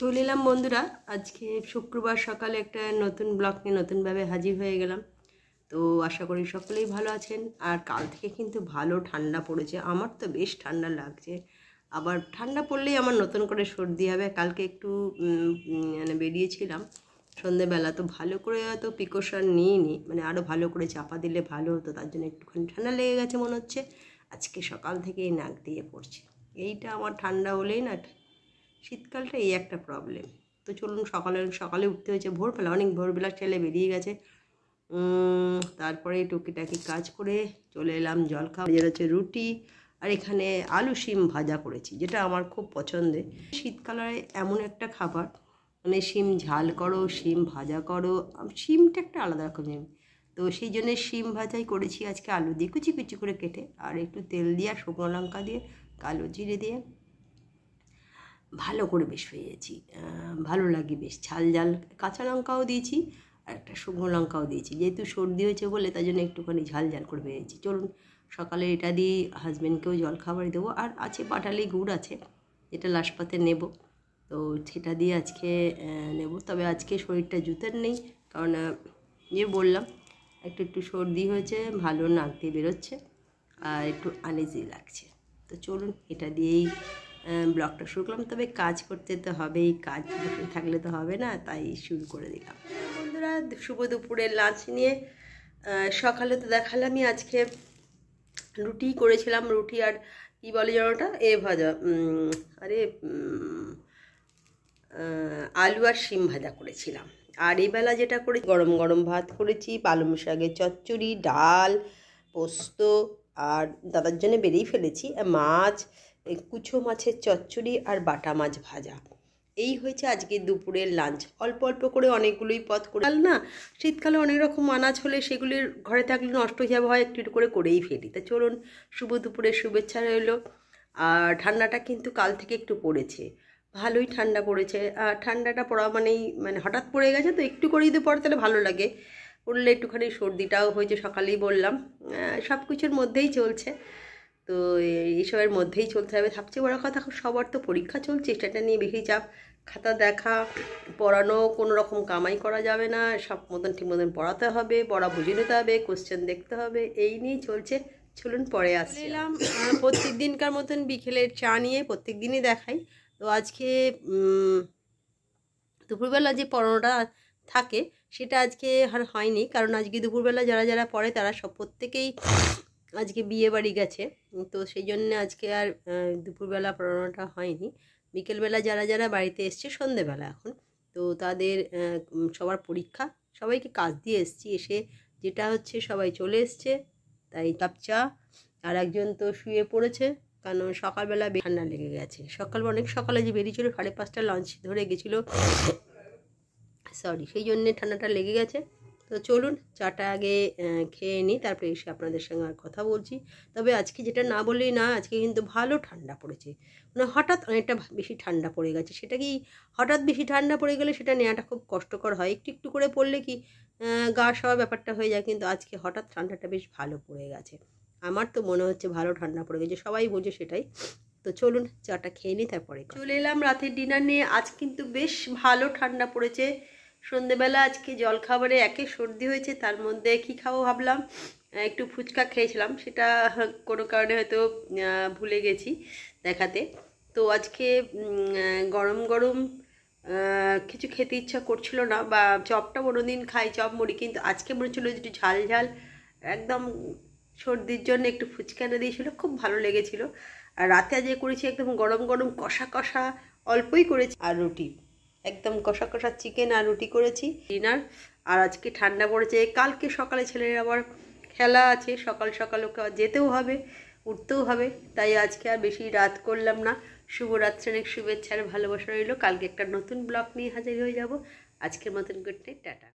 চলে এলাম বন্ধুরা। আজকে শুক্রবার সকালে একটা নতুন ব্লগ নিয়ে নতুনভাবে হাজির হয়ে গেলাম। তো আশা করি সকলেই ভালো আছেন। আর কাল থেকে কিন্তু ভালো ঠান্ডা পড়েছে, আমার তো বেশ ঠান্ডা লাগছে। আবার ঠান্ডা পড়লেই আমার নতুন করে সর্দি হবে। কালকে একটু মানে বেরিয়েছিলাম সন্ধ্যেবেলা, তো ভালো করে হয়তো প্রিকশন নিইনি, মানে আরও ভালো করে চাপা দিলে ভালো হতো, তার জন্য একটুখানি ঠান্ডা লেগে গেছে মনে হচ্ছে। আজকে সকাল থেকেই নাক দিয়ে পড়ছে। এইটা আমার ঠান্ডা হলেই না, শীতকালটা এই একটা প্রবলেম। তো চলুন, সকালে উঠতে হয়েছে ভোরবেলা, অনেক ভোরবেলা ঠেলে বেরিয়ে গেছে। তারপরে টুকিটাকি কাজ করে চলে এলাম জলখাবার, যেটা হচ্ছে রুটি, আর এখানে আলু শিম ভাজা করেছি, যেটা আমার খুব পছন্দের। শীতকালে এমন একটা খাবার, মানে শিম ঝাল করো, শিম ভাজা করো, শিমটা একটা আলাদা রকমের। তো সেই জন্যে শিম ভাজাই করেছি আজকে, আলু দিয়ে কুচি কুচি করে কেটে, আর একটু তেল দিয়ে আর শুকনো লঙ্কা দিয়ে কালো জিরে দিয়ে ভালো করে বেশ ভেজেছি। ভালো লাগে বেশ, ঝাল ঝাল কাঁচা লঙ্কাও দিয়েছি আর একটা শুকনো লঙ্কাও দিয়েছি, যেহেতু সর্দি হয়েছে বলে তাই জন্য একটুখানি ঝাল ঝাল করে ভেজেছি। চলুন সকালে এটা দিয়ে হাজব্যান্ডকেও জলখাবার দেবো। আর আছে পাটালি গুড় আছে, যেটা লাস্ট পাতে নেব, তো সেটা দিয়ে আজকে নেব। তবে আজকে শরীরটা জুতের নেই, কারণ বললাম একটু সর্দি হয়েছে, ভালো নাক দিয়ে বেরোচ্ছে আর একটু আনইজি লাগছে। তো চলুন এটা দিয়েই ব্লগটা শুরু করলাম। তবে কাজ করতে তো হবেই, কাজ বসে থাকলে তো হবে না, তাই শুরু করে দিলাম। বন্ধুরা, শুভ দুপুরের লাঞ্চ নিয়ে সকালে তো দেখালামই, আজকে রুটি করেছিলাম, রুটি আর কী বলে যেন ওটা ভাজা, আলু আর শিম ভাজা করেছিলাম। আর এবেলা যেটা করে গরম গরম ভাত করেছি, পালং শাকের চচ্চড়ি, ডাল, পোস্ত, আর দাদার জন্য বেরিয়ে ফেলেছি মাছ, কুচো মাছের চচ্চড়ি আর বাটা মাছ ভাজা। এই হয়েছে আজকে দুপুরের লাঞ্চ। অল্প অল্প করে অনেকগুলোই পদ করে না, শীতকালে অনেক রকম আনাজ হলে সেগুলির ঘরে থাকলে নষ্ট হয়ে যাবে, হয় একটু একটু করে করেই ফেলি। তা চলুন, শুভ দুপুরের শুভেচ্ছা রইল। আর ঠান্ডাটা কিন্তু কাল থেকে একটু পড়েছে, ভালোই ঠান্ডা পড়েছে। আর ঠান্ডাটা পড়া মানে হঠাৎ পড়ে গেছে, তো একটু করে যদি পড়ে তাহলে ভালো লাগে, পড়লে একটুখানি সর্দিটাও হয়েছে, সকালেই বললাম। সব কিছুর মধ্যেই চলছে, তো এইসবের মধ্যেই চলতে হবে। সবচেয়ে বড়ো কথা, সবার তো পরীক্ষা চলছে, সেটা নিয়ে বেশি চাপ। খাতা দেখা, পড়ানো, কোনো রকম কামাই করা যাবে না, সব মতন ঠিক মতন পড়াতে হবে, পড়া বুঝে নিতে হবে, কোশ্চেন দেখতে হবে, এই নিয়েই চলছে। চলুন পরে আসলাম। প্রত্যেক দিনকার মতন বিকেলের চা নিয়ে প্রত্যেক দিনই দেখাই। তো আজকে দুপুরবেলা যে পড়ানোটা থাকে সেটা আজকে আর হয়নি, কারণ আজকে দুপুরবেলা যারা যারা পড়ে তারা সব প্রত্যেকেই আজকে বিয়ে বাড়ি গেছে, তো সেই জন্যে আজকে আর দুপুরবেলা পড়ানোটা হয়নি। বিকেলবেলা যারা যারা বাড়িতে এসছে সন্ধেবেলা এখন, তো তাদের সবার পরীক্ষা, সবাইকে কাজ দিয়ে এসছি, এসে যেটা হচ্ছে সবাই চলে এসছে, তাই কাপ চা। আর একজন তো শুয়ে পড়েছে, কারণ সকালবেলা ঠান্ডা লেগে গেছে। অনেক সকালে যে বেরিয়েছিল 5:30 লাঞ্চ ধরে গেছিলো, সেই জন্যে ঠান্ডাটা লেগে গেছে। তো চলুন চাটা আগে খেয়ে নিই, তারপরে এসে আপনাদের সঙ্গে আর কথা বলছি। তবে আজকে যেটা না বললেই না, আজকে কিন্তু ভালো ঠান্ডা পড়েছে, মানে হঠাৎ অনেকটা বেশি ঠান্ডা পড়ে গেছে। সেটা কি, হঠাৎ বেশি ঠান্ডা পড়ে গেলে সেটা নেওয়াটা খুব কষ্টকর হয়, একটু একটু করে পড়লে কি গা সওয়া ব্যাপারটা হয়ে যায়, কিন্তু আজকে হঠাৎ ঠান্ডাটা বেশ ভালো পড়ে গেছে। আমার তো মনে হচ্ছে ভালো ঠান্ডা পড়ে গেছে, সবাই বলছে সেটাই। তো চলুন চাটা খেয়ে নিই, তারপরে চলে এলাম রাতের ডিনার নিয়ে। আজ কিন্তু বেশ ভালো ঠান্ডা পড়েছে। সন্ধেবেলা আজকে জলখাবারে একে সর্দি হয়েছে, তার মধ্যে কি খাবো ভাবলাম, একটু ফুচকা খেয়েছিলাম, সেটা কোনো কারণে হয়তো ভুলে গেছি দেখাতে। তো আজকে গরম গরম কিছু খেতে ইচ্ছা করছিল না, বা চপটা অন্যদিন খাই চপ মুড়ি, কিন্তু আজকে মনে হচ্ছিলো একটু ঝাল ঝাল, একদম সর্দির জন্য একটু ফুচকা এনে দিয়েছিলো, খুব ভালো লেগেছিলো। আর রাতে আজকে করেছি একদম গরম গরম কষা কষা, অল্পই করেছি, আর রুটি, একদম কষা কষা চিকেন আর রুটি করেছি ডিনার। আর আজকে ঠান্ডা পড়েছে, কালকে সকালে ছেলের আবার খেলা আছে, সকাল সকাল ওকে যেতেও হবে, উঠতেও হবে, তাই আজকে আর বেশি রাত করলাম না। শুভরাত্রি, অনেক শুভেচ্ছার ভালোবাসা রইল। কালকে একটা নতুন ব্লগ নিয়ে হাজির হয়ে যাব। আজকের মতন গুড নাইট, টাটা।